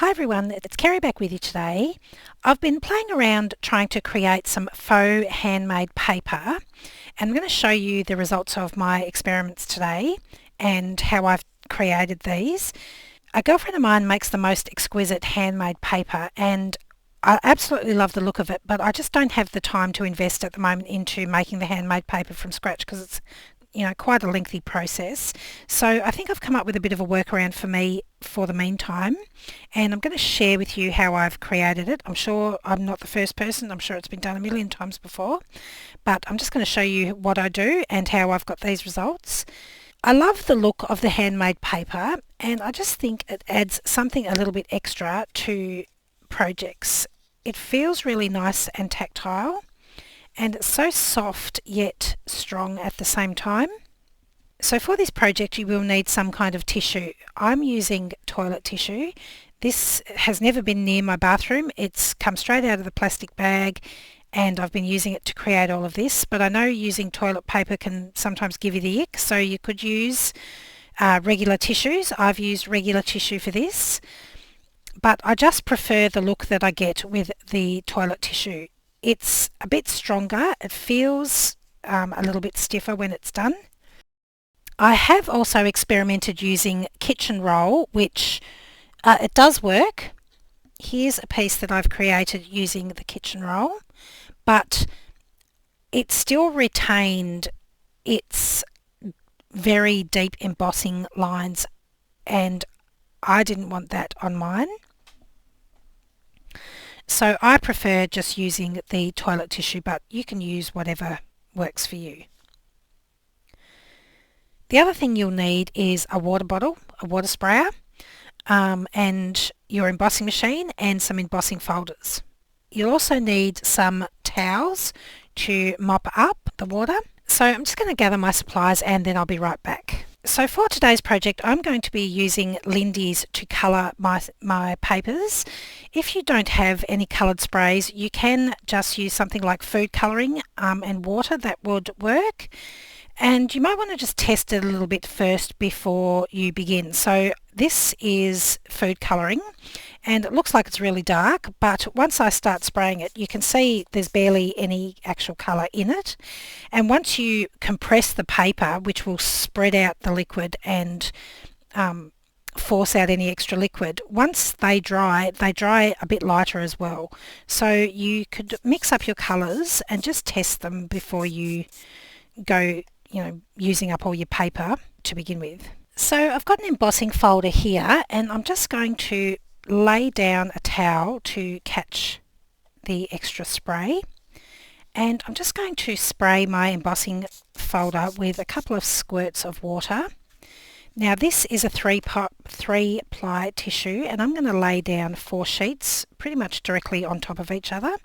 Hi everyone, it's Kerry back with you today. I've been playing around trying to create some faux handmade paper, and I'm going to show you the results of my experiments today and how I've created these. A girlfriend of mine makes the most exquisite handmade paper, and I absolutely love the look of it, but I just don't have the time to invest at the moment into making the handmade paper from scratch because it's quite a lengthy process. So I think I've come up with a bit of a workaround for me for the meantime, and I'm going to share with you how I've created it. I'm sure I'm not the first person. I'm sure it's been done a million times before, but I'm just going to show you what I do and how I've got these results. I love the look of the handmade paper, and I just think it adds something a little bit extra to projects. It feels really nice and tactile, and it's so soft yet strong at the same time. So for this project you will need some kind of tissue. I'm using toilet tissue. This has never been near my bathroom. It's come straight out of the plastic bag, and I've been using it to create all of this, but I know using toilet paper can sometimes give you the ick, so you could use regular tissues. I've used regular tissue for this, but I just prefer the look that I get with the toilet tissue. It's a bit stronger. It feels a little bit stiffer when it's done. I have also experimented using kitchen roll, which it does work. Here's a piece that I've created using the kitchen roll, but it still retained its very deep embossing lines, and I didn't want that on mine. So I prefer just using the toilet tissue, but you can use whatever works for you. The other thing you'll need is a water bottle, a water sprayer, and your embossing machine and some embossing folders. You'll also need some towels to mop up the water. So I'm just going to gather my supplies and then I'll be right back. So for today's project I'm going to be using Lindy's to colour my papers. If you don't have any coloured sprays, you can just use something like food colouring and water. That would work. And you might want to just test it a little bit first before you begin. So this is food colouring, and it looks like it's really dark, but once I start spraying it you can see there's barely any actual colour in it. And once you compress the paper, which will spread out the liquid and force out any extra liquid, once they dry a bit lighter as well. So you could mix up your colours and just test them before you go using up all your paper to begin with. So I've got an embossing folder here, and I'm just going to lay down a towel to catch the extra spray, and I'm just going to spray my embossing folder with a couple of squirts of water. Now this is a three ply tissue, and I'm going to lay down 4 sheets pretty much directly on top of each other.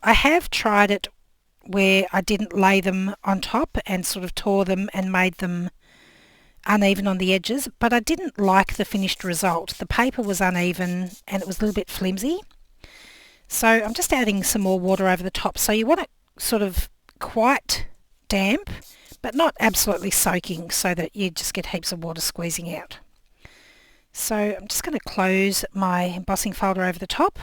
I have tried it where I didn't lay them on top and sort of tore them and made them uneven on the edges, but I didn't like the finished result. The paper was uneven and it was a little bit flimsy. So I'm just adding some more water over the top. So you want it sort of quite damp, but not absolutely soaking, so that you just get heaps of water squeezing out. So I'm just going to close my embossing folder over the top.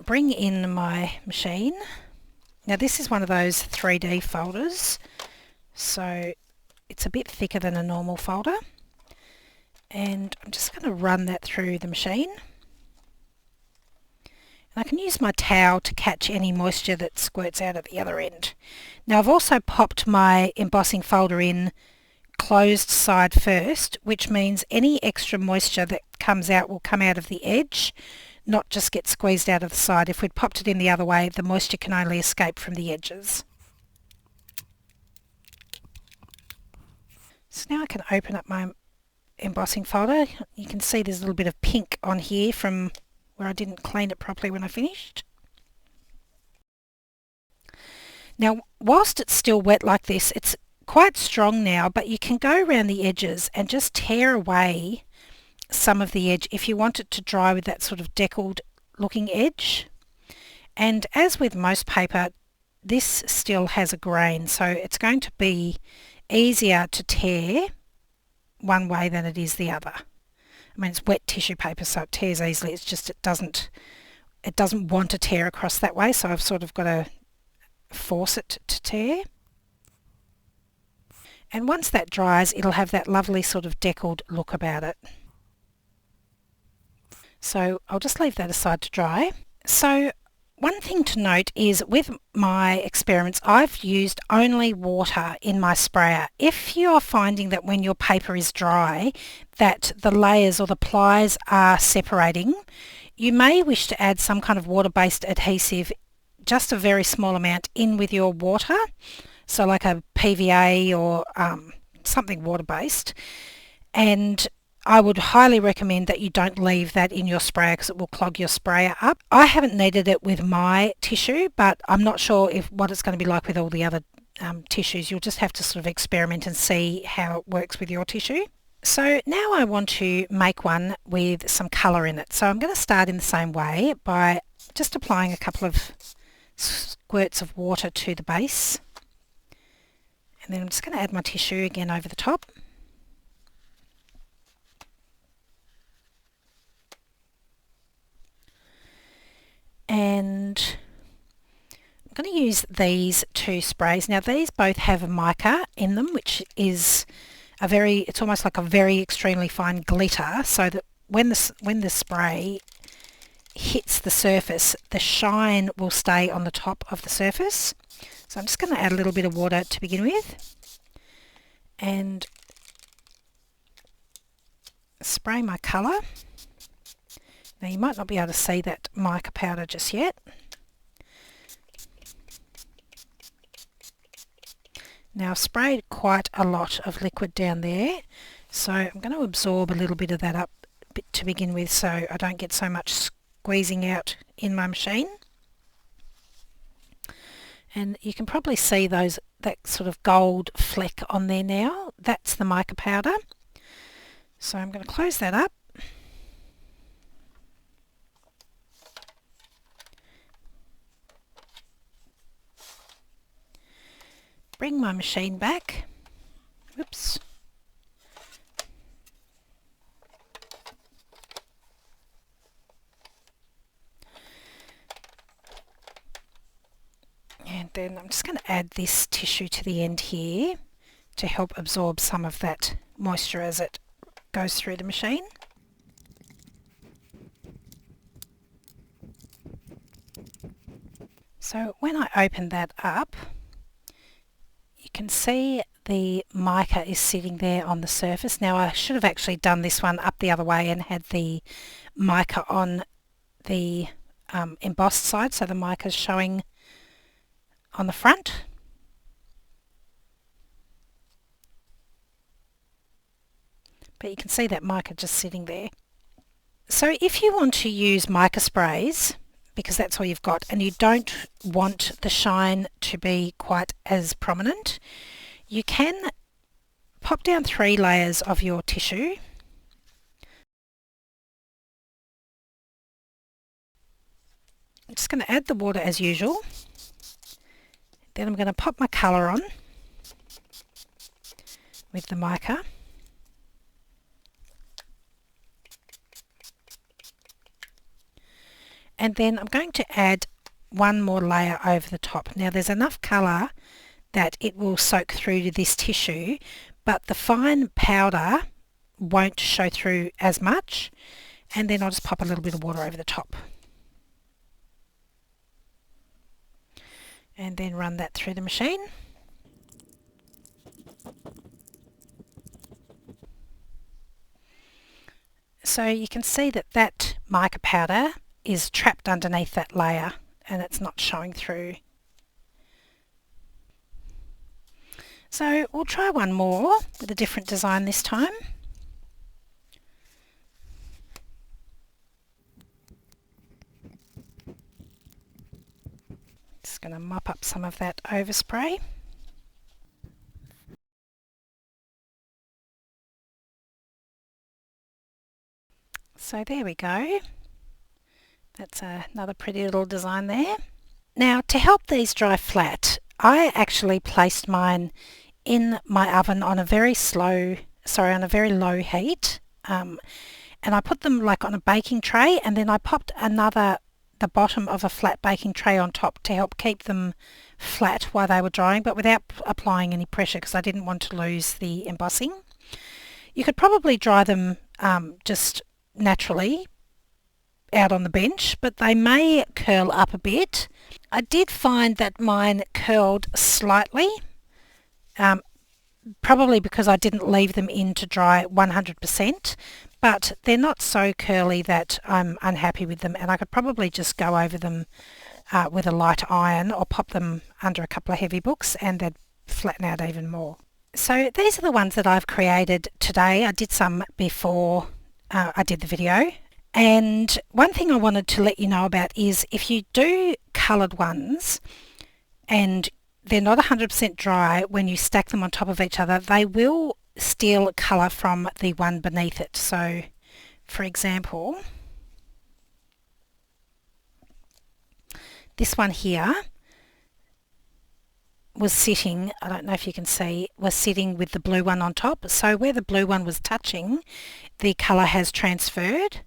Bring in my machine. Now this is one of those 3D folders, so it's a bit thicker than a normal folder, and I'm just going to run that through the machine. And I can use my towel to catch any moisture that squirts out at the other end. Now I've also popped my embossing folder in closed side first, which means any extra moisture that comes out will come out of the edge, not just get squeezed out of the side. If we'd popped it in the other way, the moisture can only escape from the edges. So now I can open up my embossing folder. You can see there's a little bit of pink on here from where I didn't clean it properly when I finished. Now whilst it's still wet like this, it's quite strong now, but you can go around the edges and just tear away some of the edge if you want it to dry with that sort of deckled looking edge. And as with most paper, this still has a grain, so it's going to be easier to tear one way than it is the other. I mean, it's wet tissue paper, so it tears easily. It's just it doesn't want to tear across that way, so I've sort of got to force it to tear. And once that dries, it'll have that lovely sort of deckled look about it. So I'll just leave that aside to dry. So one thing to note is with my experiments, I've used only water in my sprayer. If you're finding that when your paper is dry that the layers or the plies are separating, you may wish to add some kind of water-based adhesive, just a very small amount, in with your water. So like a PVA or something water-based. And I would highly recommend that you don't leave that in your sprayer because it will clog your sprayer up. I haven't needed it with my tissue, but I'm not sure what it's going to be like with all the other tissues. You'll just have to sort of experiment and see how it works with your tissue. So now I want to make one with some colour in it. So I'm going to start in the same way by just applying a couple of squirts of water to the base. And then I'm just going to add my tissue again over the top. And I'm going to use these two sprays. Now these both have a mica in them, which is it's almost like a very extremely fine glitter, so that when the spray hits the surface, the shine will stay on the top of the surface. So I'm just going to add a little bit of water to begin with and spray my colour. Now you might not be able to see that mica powder just yet. Now I've sprayed quite a lot of liquid down there, so I'm going to absorb a little bit of that up to begin with so I don't get so much squeezing out in my machine. And you can probably see that sort of gold fleck on there now. That's the mica powder. So I'm going to close that up. Bring my machine back. Oops. And then I'm just going to add this tissue to the end here to help absorb some of that moisture as it goes through the machine. So when I open that up, you can see the mica is sitting there on the surface. Now I should have actually done this one up the other way and had the mica on the embossed side, so the mica is showing on the front. But you can see that mica just sitting there. So if you want to use mica sprays, because that's all you've got, and you don't want the shine to be quite as prominent, you can pop down 3 layers of your tissue. I'm just going to add the water as usual. Then I'm going to pop my colour on with the mica. And then I'm going to add one more layer over the top. Now there's enough colour that it will soak through to this tissue, but the fine powder won't show through as much. And then I'll just pop a little bit of water over the top. And then run that through the machine. So you can see that mica powder is trapped underneath that layer and it's not showing through. So we'll try one more with a different design this time. Just going to mop up some of that overspray. So there we go. That's another pretty little design there. Now to help these dry flat, I actually placed mine in my oven on a very low heat. And and I put them like on a baking tray, and then I popped the bottom of a flat baking tray on top to help keep them flat while they were drying, but without applying any pressure because I didn't want to lose the embossing. You could probably dry them just naturally out on the bench, but they may curl up a bit. I did find that mine curled slightly, probably because I didn't leave them in to dry 100%, but they're not so curly that I'm unhappy with them, and I could probably just go over them with a light iron or pop them under a couple of heavy books and they'd flatten out even more. So these are the ones that I've created today. I did some before I did the video. And one thing I wanted to let you know about is if you do coloured ones and they're not 100% dry, when you stack them on top of each other, they will steal colour from the one beneath it. So, for example, this one here was sitting, I don't know if you can see, was sitting with the blue one on top. So where the blue one was touching, the colour has transferred.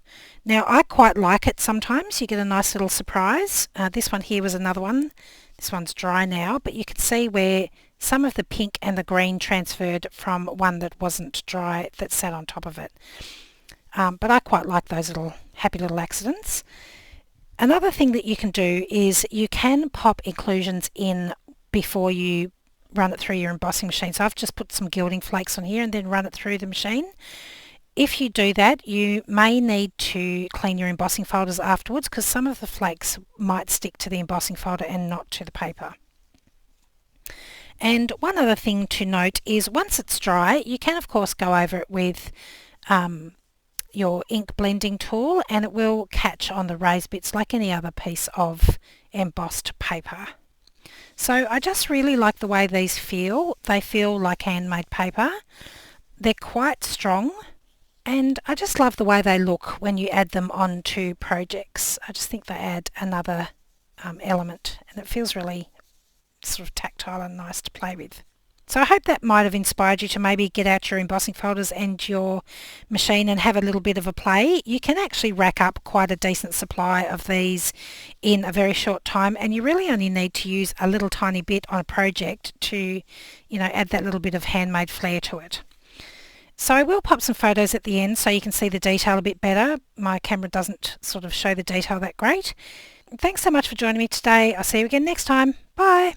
Now I quite like it sometimes. You get a nice little surprise. This one here was another one. This one's dry now, but you can see where some of the pink and the green transferred from one that wasn't dry that sat on top of it. But I quite like those little happy little accidents. Another thing that you can do is you can pop inclusions in before you run it through your embossing machine. So I've just put some gilding flakes on here and then run it through the machine. If you do that, you may need to clean your embossing folders afterwards because some of the flakes might stick to the embossing folder and not to the paper. And one other thing to note is once it's dry, you can of course go over it with your ink blending tool and it will catch on the raised bits like any other piece of embossed paper. So I just really like the way these feel. They feel like handmade paper. They're quite strong and I just love the way they look when you add them onto projects. I just think they add another element and it feels really sort of tactile and nice to play with. So I hope that might have inspired you to maybe get out your embossing folders and your machine and have a little bit of a play. You can actually rack up quite a decent supply of these in a very short time and you really only need to use a little tiny bit on a project to, add that little bit of handmade flair to it. So I will pop some photos at the end so you can see the detail a bit better. My camera doesn't sort of show the detail that great. Thanks so much for joining me today. I'll see you again next time. Bye.